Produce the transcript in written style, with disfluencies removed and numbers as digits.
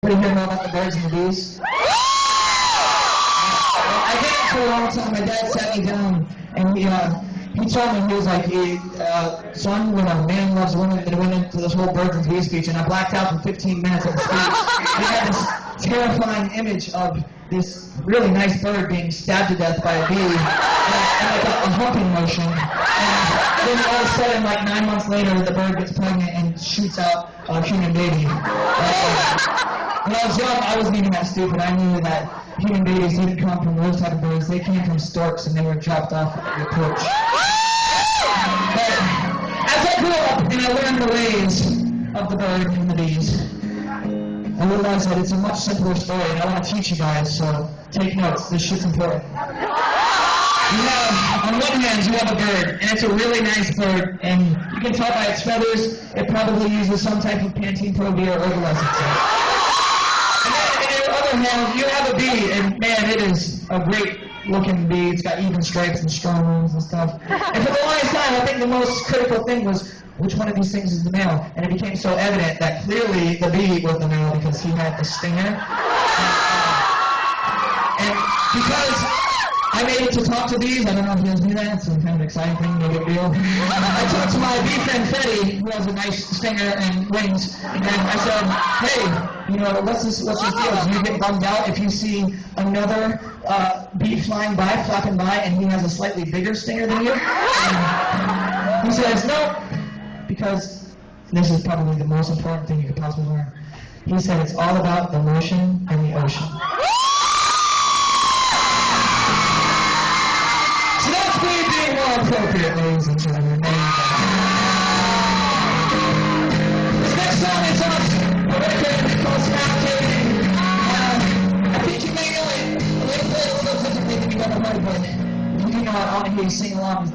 Anybody hear more about the birds and the bees? I did it for a long time. My dad sat me down and he told me, he was like, son, when a man loves a woman, and went into this whole birds and bees speech, and I blacked out for 15 minutes of the speech. He had this terrifying image of this really nice bird being stabbed to death by a bee, and like a humping motion. And then all of a sudden, like 9 months later, the bird gets pregnant and shoots out a human baby. When I was young, I wasn't even that stupid. I knew that human babies didn't come from those type of birds. They came from storks, and they were dropped off at your porch. But as I grew up and I learned the ways of the bird and the bees, I realized that it's a much simpler story, and I want to teach you guys, so take notes. This shit's important. On one hand, you have a bird, and it's a really nice bird, and you can tell by its feathers, it probably uses some type of Pantene Pro V or Herbalife. On the other hand, you have a bee, and man, it is a great looking bee. It's got even stripes and strong wings and stuff. And for the longest time, I think the most critical thing was, which one of these things is the male? And it became so evident that clearly the bee was the male because he had the stinger. And because I made it to talk to bees, I don't know if you guys knew that, it's some kind of exciting thing, no big deal. I talked to my bee friend Freddie, who has a nice stinger and wings, and I said, hey, what's this deal? Do you get bummed out if you see another bee flying by, flapping by, and he has a slightly bigger stinger than you? And he says, no, because this is probably the most important thing you could possibly learn. He said it's all about the motion and the ocean. So that's me being more appropriate, ladies and gentlemen. This next song is off a record called Snapchatting. I think you may know it a little bit differently than you've ever heard, but if you do know it, I want to hear you sing along.